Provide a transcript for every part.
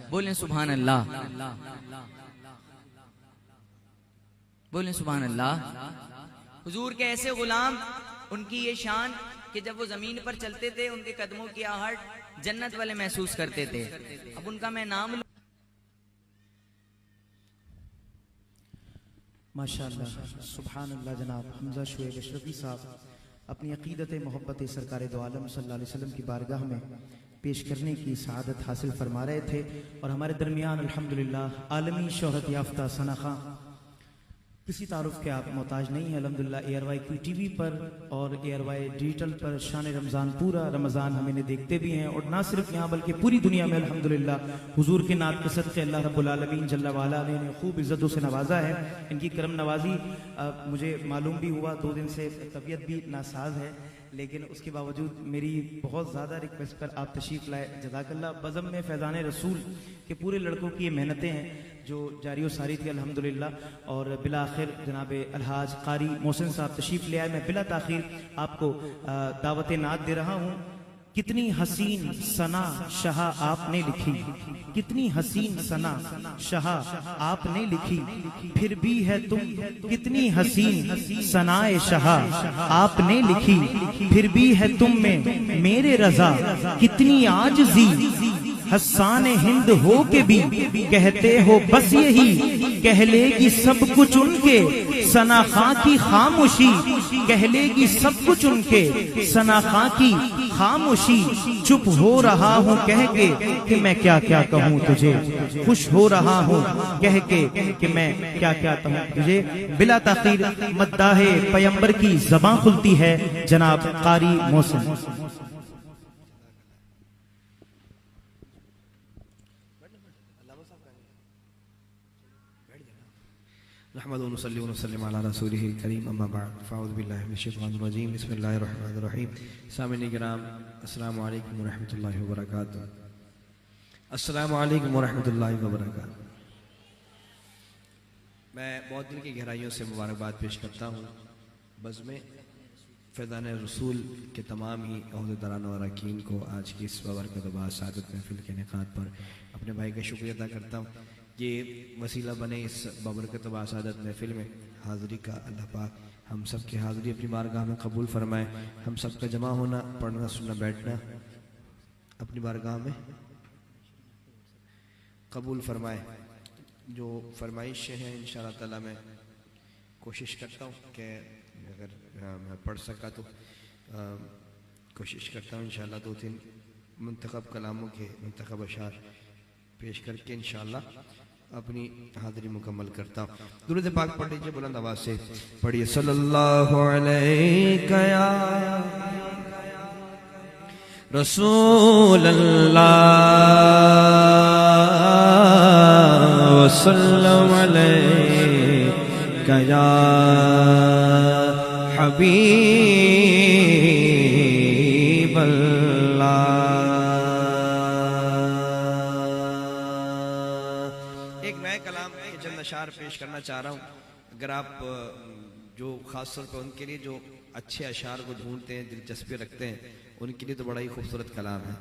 बोलें सुभान अल्लाह, बोलें सुभान अल्लाह। हुजूर के ऐसे गुलाम, उनकी ये शान कि जब वो जमीन पर चलते थे उनके कदमों की आहट जन्नत वाले महसूस करते थे। अब उनका मैं नाम माशाअल्लाह, सुभान अल्लाह। जनाब हमजा शुएब अशरफी साहब अपनी अकीदत मोहब्बत सरकार दो आलम सल्लल्लाहु अलैहि वसल्लम की बारगाह में पेश करने की सआदत हासिल फरमा रहे थे और हमारे दरमियान अल्हम्दुलिल्लाह आलमी शोहरत याफ्ता सना खां किसी तारुफ के आप मोहताज नहीं है। अल्हम्दुलिल्लाह ARY QTV पर और ARY डिजिटल पर शान रमज़ान पूरा रमज़ान हम इन्हें देखते भी हैं और ना सिर्फ यहाँ बल्कि पूरी दुनिया में अल्हम्दुलिल्लाह हुजूर के नात के सदक़े अल्लाह रब्बुल आलमीन जल्ला वाला ने इन्हें खूब इज़्ज़तों से नवाजा है। इनकी करम नवाजी मुझे मालूम भी हुआ, 2 दिन से तबीयत भी नासाज है, लेकिन उसके बावजूद मेरी बहुत ज़्यादा रिक्वेस्ट पर आप तशरीफ़ लाए। जज़ाकल्लाह। बज़म में फैज़ान रसूल के पूरे लड़कों की ये मेहनतें हैं जो जारी व सारी थी अल्हम्दुलिल्लाह। और बिला आखिर जनाब अलहाज कारी मोहसिन साहब तशरीफ़ ले आए। मैं बिला ताख़ीर आपको दावत नात दे रहा हूँ। कितनी हसीन सना शाह आपने लिखी, कितनी हसीन सना शाह आपने लिखी, फिर भी है तुम कितनी हसीन सनाए शाह आपने लिखी, फिर भी है तुम में मेरे रजा कितनी आजिज़ी, हस्सान हिंद हो के भी कहते हो बस यही, कह लेगी सब कुछ उनके सना खां की खामोशी, कह लेगी सब कुछ उनके सना खां की खामोशी, चुप हो रहा हूँ कह के कि मैं क्या क्या कहूँ तुझे, खुश हो रहा हूँ कह के कि मैं क्या क्या कहूँ तुझे। बिला ताखीर मद्दाहे पैगंबर की ज़बां खुलती है जनाब कारी मोहसिन। नहमदुहु व नसल्ली व नसल्लिमु अला रसूलिहिल करीम, अम्मा बअद, फ़अऊज़ु बिल्लाहि मिनश शैतानिर रजीम, बिस्मिल्लाहिर रहमानिर रहीम। सामिईन किराम, अस्सलामु अलैकुम व रहमतुल्लाहि व बरकातुहू। अस्सलामु अलैकुम व रहमतुल्लाहि व बरकातुहू। मैं बहुत दिल की गहराइयों से मुबारकबाद पेश करता हूँ बज़्म फैज़ान रसूल के तमाम ही अहदेदारान और अरकान को आज की इस बबरकत व सादत महफिल के इनेकाद पर अपने भाई का शुक्रिया अदा करता हूँ। ये वसीला बने इस बबरकत व सादत महफिल में हाज़िरी का। अल्लाह पाक हम सब की हाज़िरी अपनी बारगाह में कबूल फरमाए। हम सब का जमा होना, पढ़ना, सुनना, बैठना अपनी बारगाह में कबूल फरमाए। जो फरमाइशें हैं इंशाअल्लाह ताला मैं कोशिश करता हूँ कि अगर मैं पढ़ सका तो कोशिश करता हूँ इंशाअल्लाह 2-3 मुंतखब कलामों के मुंतखब अशार पेश करके इंशाअल्लाह अपनी हाज़िरी मुकम्मल करता हूँ। दुरूद पाक पढ़ लीजिए बुलंद आवाज़ से, पढ़िए। सल्लल्लाहु अलैका या रसूल अल्लाह वसल्लम अलैका या हबीब अल्लाह। एक नए कलाम में चंद अशार पेश करना चाह रहा हूँ। अगर आप जो ख़ास तौर पर उनके लिए जो अच्छे अशार को ढूंढते हैं, दिलचस्पी रखते हैं, उनके लिए तो बड़ा ही खूबसूरत कलाम है।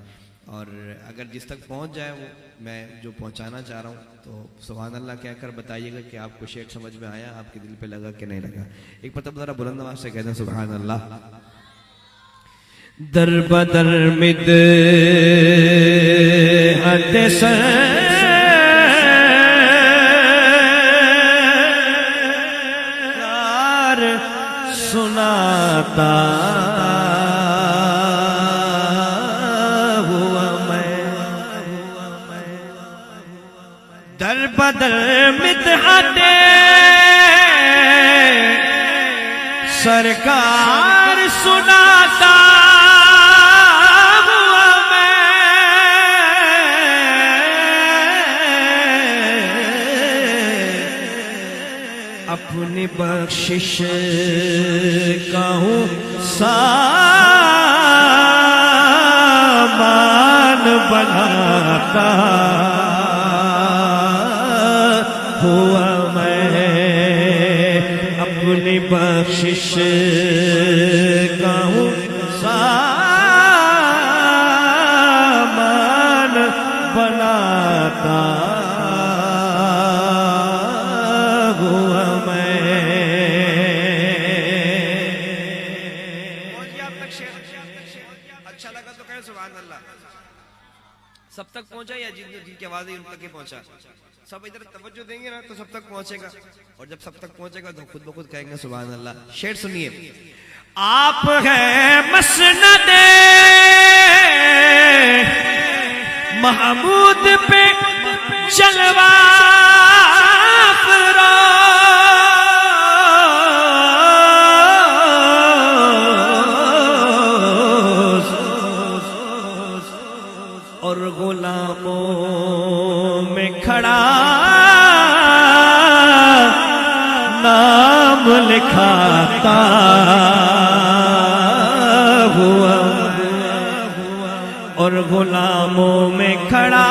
और अगर जिस तक पहुँच जाए वो मैं जो पहुँचाना चाह रहा हूँ तो सुभान अल्लाह कहकर बताइएगा कि आपको शेर समझ में आया, आपके दिल पे लगा कि नहीं लगा। एक मतलब ज़रा बुलंद आवाज़ से कहते हैं सुभान अल्लाह। दर बदर मिद हद सरकार सुनाता दर बदर मिदहते सरकार सुनाता हुआ मैं, अपनी बख्शिश का हूँ सामान बनाता हुआ मैं, अपनी बख्शिश का हूँ सामान बनाता हुआ मैं। अच्छा लगा तो कहे सुभान अल्लाह। सब तक पहुंचा या जिनकी आवाज है उन तक ही पहुंचा? सब इधर तवज्जो देंगे ना तो सब तक पहुंचेगा, और जब सब तक पहुंचेगा तो खुद ब खुद कहेंगे सुभान अल्लाह। शेर सुनिए। आप है मसनदे महमूद पे जलवा अफरोज और गुलामों में खड़ा नाम लिखाता हुआ, और गुलामों में खड़ा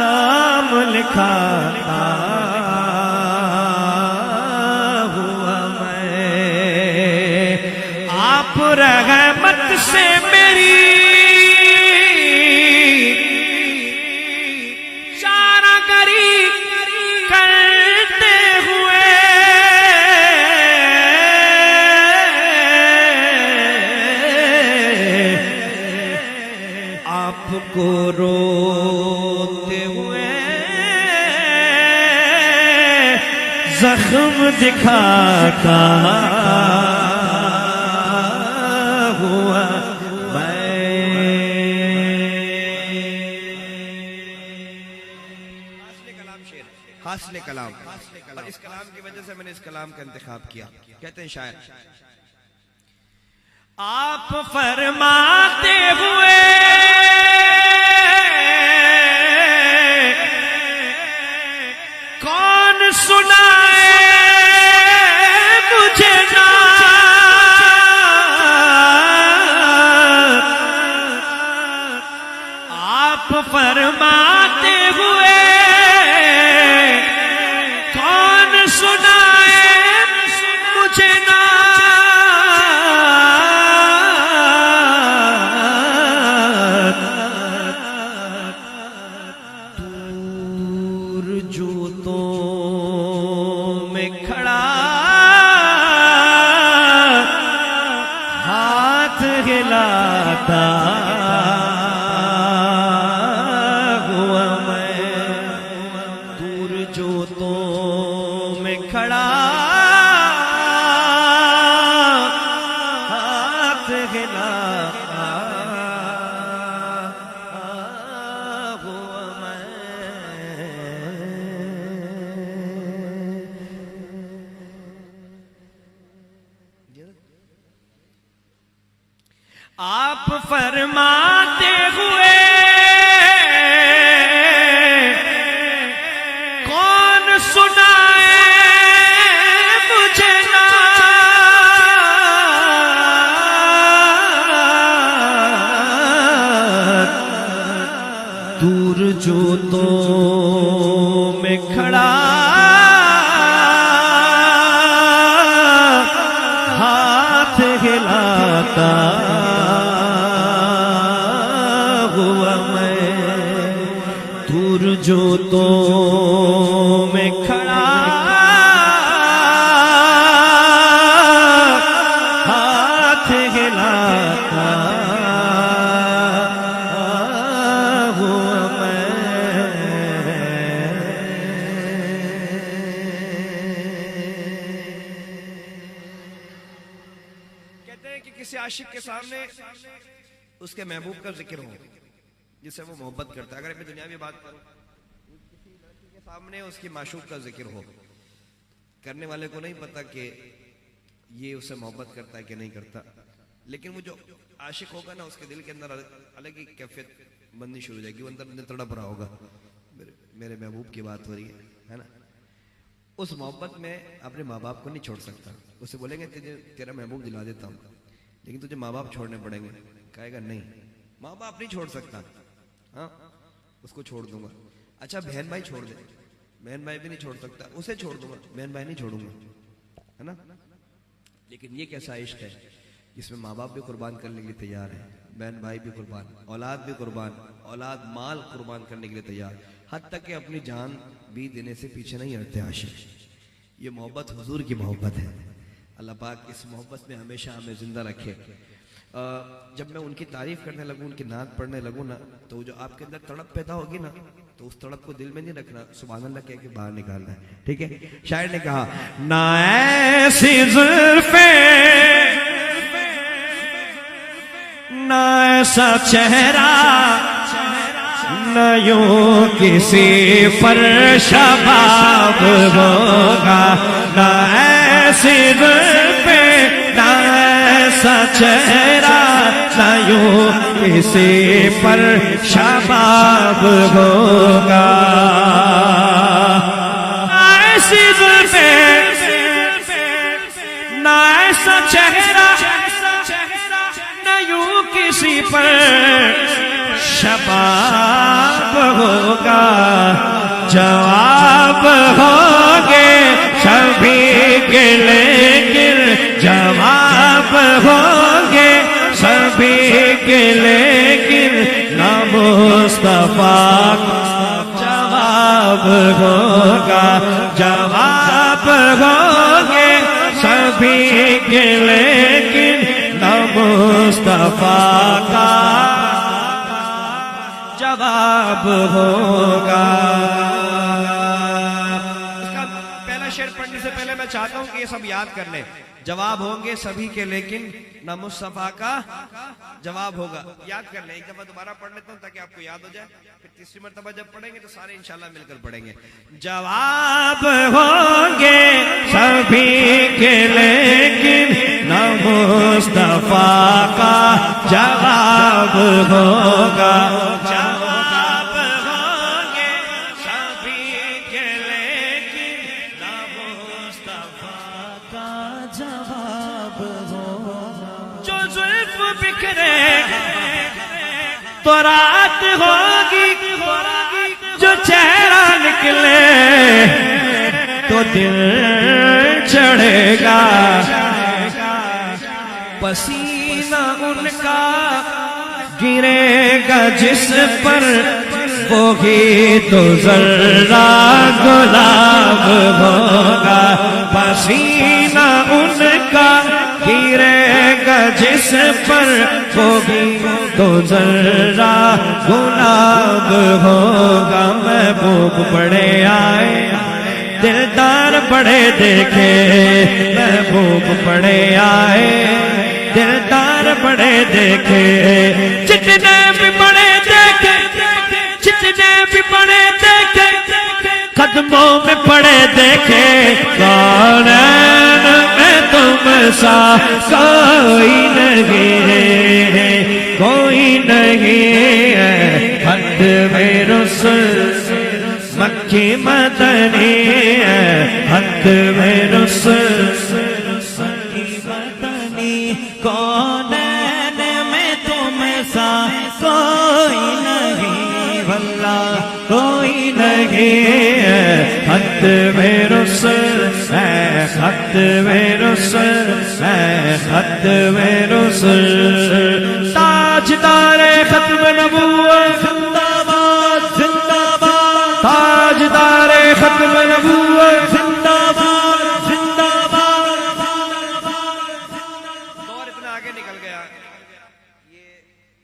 नाम लिखाता हुआ मैं। आप रहमत से मेरी चारागरी करते हुए आपको रोते हुए जख्म दिखाता हुआ हासिल कलाम। और इस कलाम की वजह से मैंने इस कलाम का इंतखाब किया। कहते हैं शायर, आप फरमाते हुए कौन सुनाए मुझे ना, आप फरमाते हुए कौन सुनाए मुझे ना, दूर जूतों में खड़ा हाथ हिलाता हुआ मैं। दूर जूतों में खड़ा हाथ हिलाता हुआ मैं। आप फरमाते हुए कौन सुनाए मुझे ना, दूर जूतों में खड़ा हाथ हिलाता हुआ मैं। दूर जूतों में खड़ा हाथ हिलाता हुआ मैं। कहते हैं कि किसी आशिक के सामने उसके महबूब का जिक्र हो जिससे वो मोहब्बत करता है। अगर मैं दुनिया में बात करूं, किसी लड़की के सामने उसकी माशूक का जिक्र हो, करने वाले को नहीं पता कि ये उससे मोहब्बत करता है कि नहीं करता, लेकिन वो जो आशिक होगा ना उसके दिल के अंदर अलग ही कैफियत बननी शुरू हो जाएगी। वो अंदर तड़प रहा होगा, मेरे महबूब की बात हो रही है ना। उस मोहब्बत में अपने माँ बाप को नहीं छोड़ सकता। उसे बोलेंगे तुझे तेरा महबूब दिला देता हूँ, लेकिन तुझे माँ बाप छोड़ने पड़ेंगे। कहेगा नहीं, माँ बाप नहीं छोड़ सकता, हाँ उसको छोड़ दूंगा। अच्छा बहन भाई छोड़ दे, बहन भाई भी नहीं छोड़ सकता, उसे छोड़ दूंगा, बहन भाई नहीं छोड़ूंगा, है ना। लेकिन ये कैसा इश्क है जिसमें माँ बाप भी कुर्बान करने के लिए तैयार है, बहन भाई भी कुर्बान, औलाद भी कुर्बान, औलाद माल कुर्बान करने के लिए तैयार, हद तक कि अपनी जान भी देने से पीछे नहीं हटते आशिक। ये मोहब्बत हुजूर की मोहब्बत है। अल्लाह पाक इस मोहब्बत में हमेशा हमें जिंदा रखे। जब मैं उनकी तारीफ करने लगूँ, उनकी नात पढ़ने लगूँ ना, तो जो आपके अंदर तड़प पैदा होगी ना, तो उस तड़प को दिल में नहीं रखना, सुभान अल्लाह कह के बाहर निकालना है। ठीक है। शायर ने कहा, ना ऐसी जुल्फे ना ऐसा चेहरा, न यूं किसी पर शबाब होगा, न ऐसी जुल्फे न ऐसा चेहरा, न यूं किसी पर शबाब होगा। ऐसी जुल्फे न ऐसा चेहरा, न यूं किसी पर शबाब होगा। जवाब होंगे सभी के लेकिन, जवाब होंगे सभी के लेकिन, ना मुस्तफा जवाब होगा। जवाब होंगे सभी के लेकिन, ना मुस्तफा का जवाब होगा। इसका पहला शेर पढ़ने से पहले मैं चाहता हूं कि ये सब याद कर लें। जवाब होंगे सभी के लेकिन, न मुस्तफा का जवाब होगा। याद कर लें, एक दफा दोबारा पढ़ लेता हूं ताकि आपको याद हो जाए, फिर तीसरी मर्तबा जब पढ़ेंगे तो सारे इंशाल्लाह मिलकर पढ़ेंगे। जवाब होंगे सभी के लेकिन, न मुस्तफा का जवाब होगा। जवाब होंगे सभी के लेकिन, न मुस्तफा का जवाब होगा। जो जुल्फ बिखरे तो रात होगी, जो चेहरा निकले तो दिल चढ़ेगा। पसीना उनका गिरेगा जिस पर, वो ही तो जर्रा गुलाब होगा। पसीना उनका गिरेगा जिस पर, वो भी तो जर्रा गुलाब होगा। महबूब बड़े आए, दिलदार बड़े देखे, महबूब बड़े आए, दिलदार बड़े देखे। जितने भी बड़े देखे, जितने भी बड़े देखे, कदमों में पड़े देखे। कौन में तुम सा कोई नहीं है, कोई नहीं है। हद में रुसल मक्की मदनी है, हद में रुसल मदनी। कौन में तुम सा कोई नहीं, वल्ला कोई नहीं है। हद में रुसल है, हद में रुसल है, हद में रुसल। ताजदार खत्म नबूवत जिंदाबाद जिंदाबाद, ताजदार खत्म नबूवत जिंदाबाद जिंदाबाद। दौर इतना आगे निकल गया, ये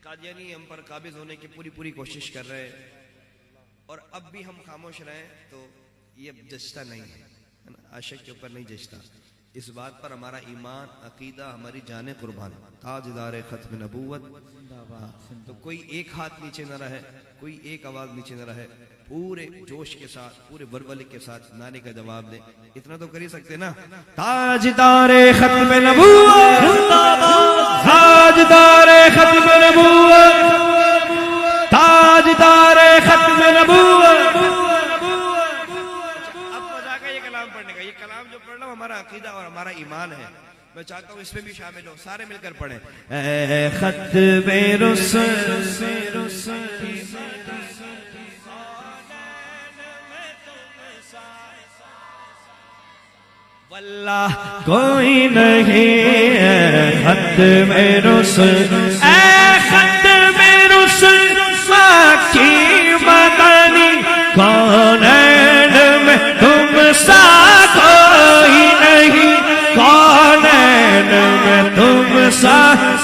कादियानी हम पर काबिज होने की पूरी कोशिश कर रहे हैं, और अब भी हम खामोश रहे तो ये जचता नहीं है, आशिक के ऊपर नहीं जचता। इस बात पर हमारा ईमान, अकीदा, हमारी जाने कुर्बान। ताजदार खत्म नबूवत, तो कोई एक हाथ नीचे न रहे, कोई एक आवाज नीचे न रहे, पूरे जोश के साथ, पूरे बरबले के साथ नारे का जवाब दे। इतना तो कर ही सकते ना। ताजदार खत्म नबूवत, ताजदार खत्म नबूवत, ताजदार खत्म नबूवत। अब मजा आएगा ये कलाम पढ़ने का। ये कलाम जो पढ़ रहा हूं हमारा अकीदा और हमारा ईमान है। मैं चाहता हूँ इसमें भी शामिल हो, सारे मिलकर पढ़ें। खत्मे रुसल वल्लाह कोई नहीं है, खत्मे रुसल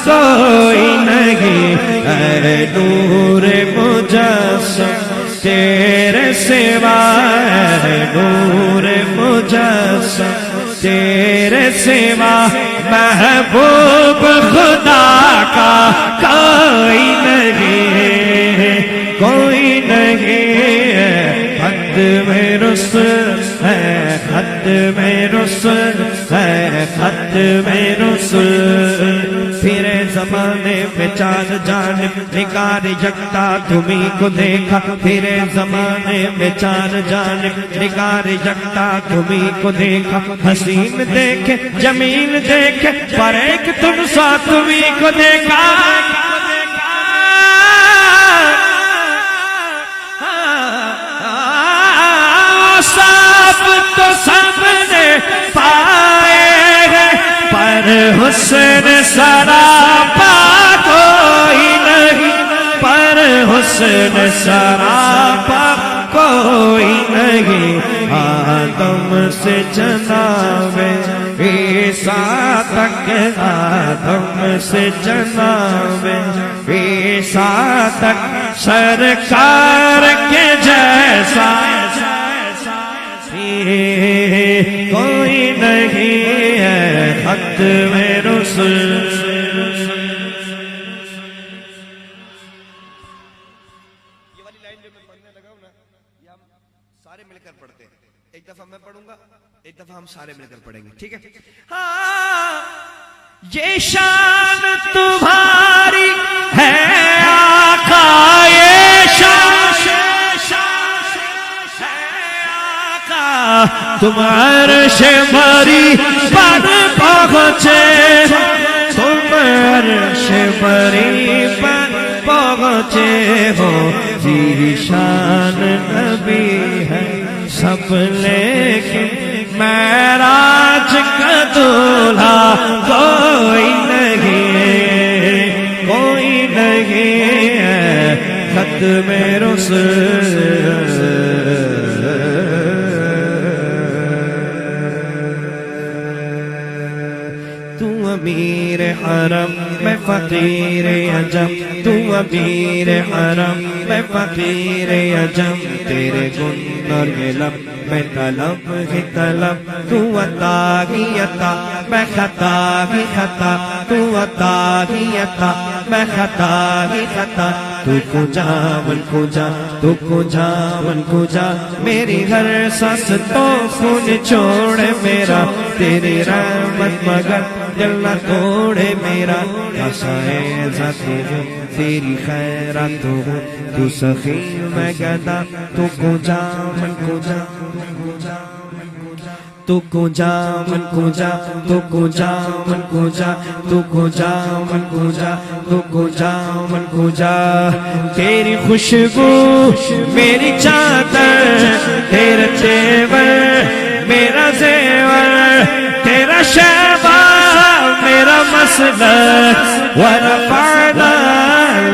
कोई नहीं, ऐ नूर मुजस्सम तेरे सिवा, ऐ नूर मुजस्सम तेरे सिवा, महबूब खुदा का कोई नहीं, कोई नहीं। खत में रुसूल है, खत में रुसूल है, खत में रुसूल। फिर ज़माने में चार जानिब निगार यकता तुम्हीं को देखा, फिर ज़माने में चार जानिब निगार यकता तुम्हीं को देखा। हसीन देखे जमीन देखे पर एक तुम सा तुम्हीं को देखा। सब तो सबने पाए हैं पर हुस्न सरापा कोई नहीं, पर हुस्न सरापा कोई नहीं। आदम से जनाबे ईसा तक, आदम से जनाबे ईसा तक सरकार के जैसा कोई नहीं है। खत में रुसूल। ये वाली लाइन जो मैं पढ़ने लगा हूं ना, ये हम सारे मिलकर पढ़ते हैं। एक दफा मैं पढ़ूंगा, एक दफा हम सारे मिलकर पढ़ेंगे, ठीक है? हाँ, ये शान तुम्हारी है आका, ये शान तुम अर्श मरी पर पहुँचे, तुम अर्श मरी पर पहुँचे हो। जीशान नबी है सब लेकिन महराज का दूल्हा कोई नहीं, कोई नहीं है। खत में रुसूल। अमीर हरम मैं फकीर अजम, तू अमीर हरम मैं फकीर अजम। तेरे गुण और ये लब मैं तलब ही तलब, तू अता ही अता मैं खता ही खता, तू अता ही अता मैं खता ही खता। तू कुजा मन कुजा, तू कुजा मन कुजा, मेरी हर सांस तो खून छोड़े मेरा। तेरी रहमत मगर दिल न तोड़े मेरा। आशाए ज़ातु हूँ तेरी खैरात हूँ, तू सखी मैं गदा, तू कुजा मन कुजा, तू कुजा मन कुजा, तू कुजा मन कुजा, तू कुजा मन कुजा, तू कुजा मन कुजा। तेरी खुशबू मेरी चादर, तेरा तेवर मेरा जेवर, तेरा शहबा मेरा मसलक। वरफ़अना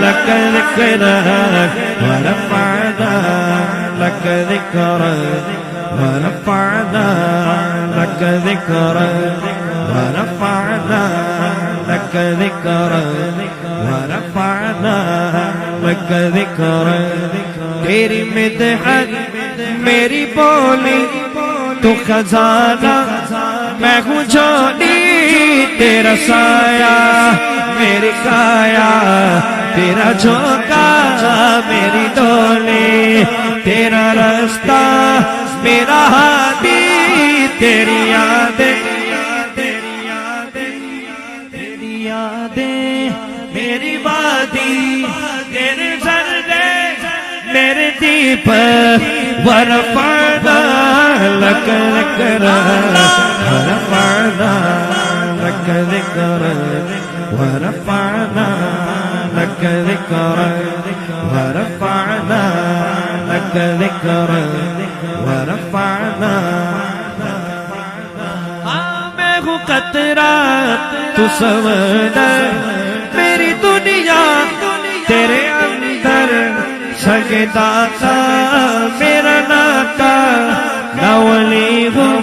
लक ज़िक्रक, वरफ़अना लक ज़िक्रक, वरफ़अना लक ज़िक्रक, वरफ़अना लक ज़िक्रक, वरफ़अना लक ज़िक्रक। तेरी मिदहत मेरी बोली, तू खजाना मैं हूँ झोली। तेरा साया मेरी काया, तेरा झोंका मेरी डोली। तेरा रास्ता मेरा हादी, तेरी यादें, तेरी यादें, तेरी यादें मेरी वादी। तेरे ज़र्रे मेरे दीपक, वरफ़अना लक ज़िक्रक, वरफ़अना लक ज़िक्रक, वरफ़अना लक ज़िक्रक, वरफ़अना लक ज़िक्रक, वरफ़अना। मैं हूँ कतरा तू समंदर, मेरी दुनिया तेरे अंदर। सगे दाता मेरा नाता, न वली हूँ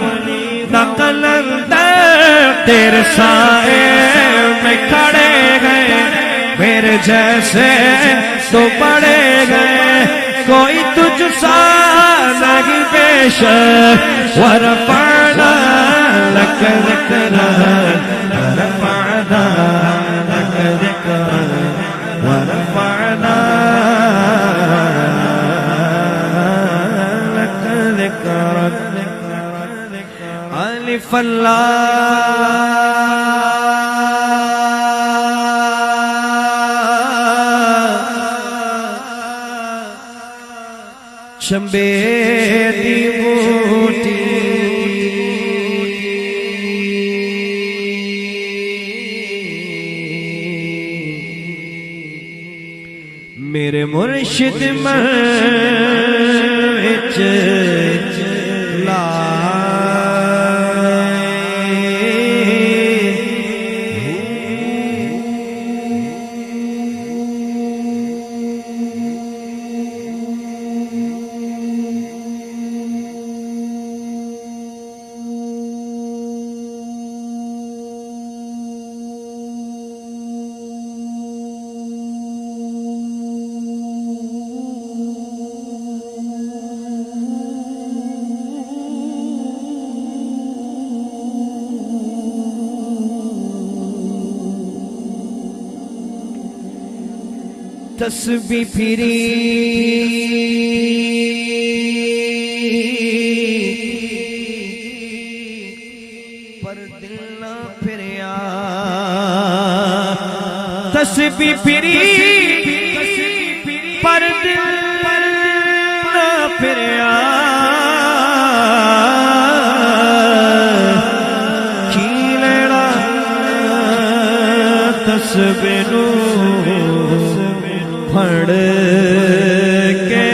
न कलंदर। तेरे साए में खड़े हैं जैसे तो बड़े गए, कोई तुझसा नहीं पेश वरफ़अना लक ज़िक्रक वरफ़अना लक ज़िक्रक वरफ़अना लक ज़िक्रक अलिफ चंबे दी बूटी मेरे मुर्शिद मन विच तस्बीह फिरी पर दिल ना फिरिया, तस्बीह फिरी पर दिल ना फिरिया, की लेना तस्बीह नू फड़ के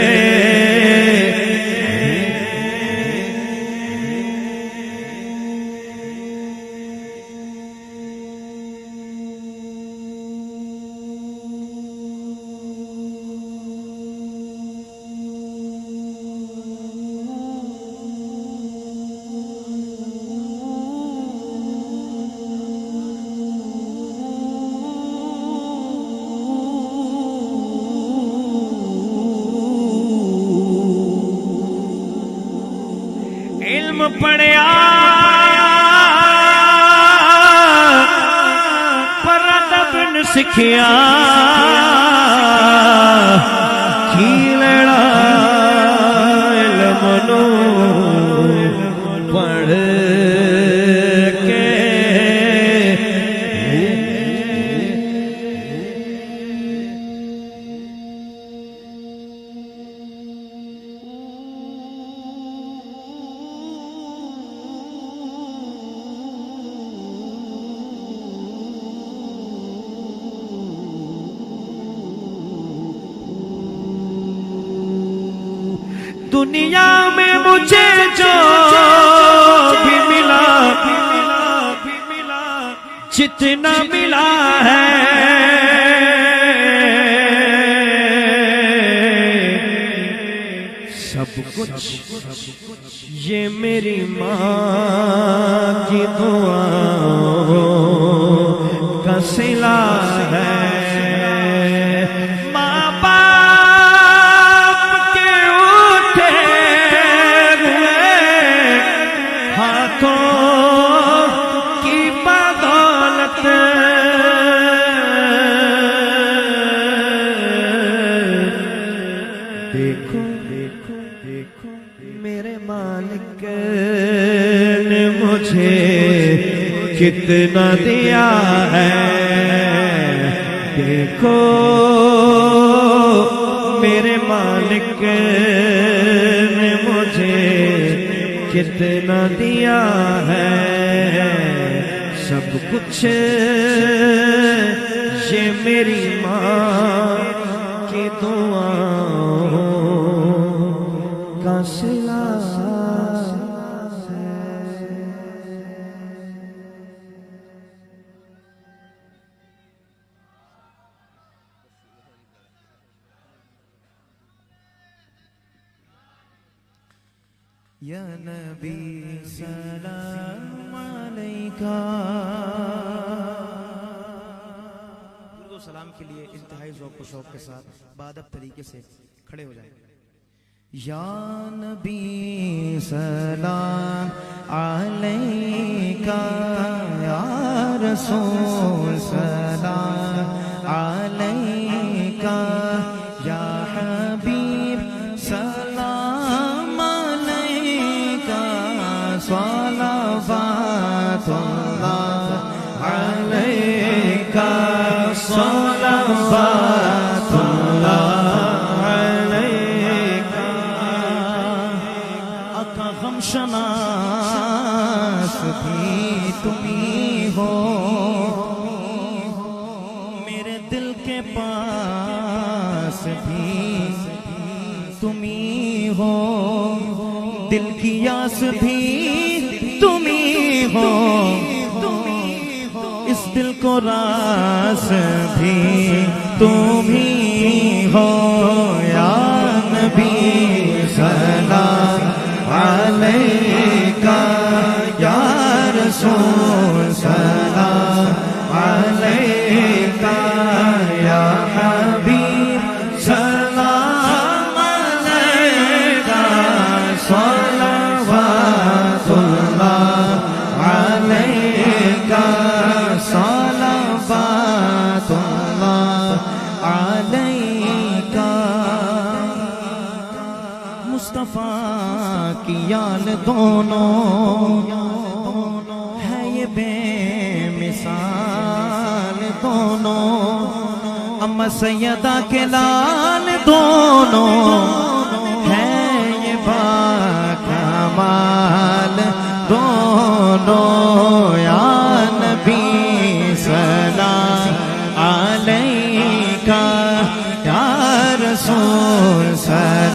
पढ़िया पर अदब न सिखिया, की लेना इल्म नू पढ़ के दुनिया में मुझे जो भी मिला जितना मिला है, सब कुछ ये मेरी माँ की दुआओं का सिला है। देखो देखो देखो मेरे मालिक ने मुझे कितना दिया है, देखो मेरे मालिक ने मुझे कितना दिया है, सब कुछ ये मेरी माँ की दुआओं का सिला है। या नबी सलाम अलैका। सलाम के लिए इंतहाई ज़ौक़ व शौक़ के साथ बाअदब तरीके से खड़े हो जाएं। या नबी सलाम अलैका, या रसूल सलाम अलैका, या हबीब सलाम अलैका, सलावतुल्लाह अलैका, सलावतुल्लाह अलैका। आका गमशनास भी तुम्ही हो, मेरे दिल के पास भी तुम्ही हो, दिल की आस भी तुम्ही हो, इस दिल को रास भी तुम्ही हो। या नबी सलाम अलैका, या रसूल सलाम अलैका, या हबीब सलाम अलैका, सलावतुल्लाह अलैका, सलावतुल्लाह अलैका। मुस्तफा की याल दोनों है ये बेमिसाल दोनों, अम्मा सैयदा के लाल दोनों है ये बाकमाल दोनों। या नबी सलाम अलैका, या रसूल सलाम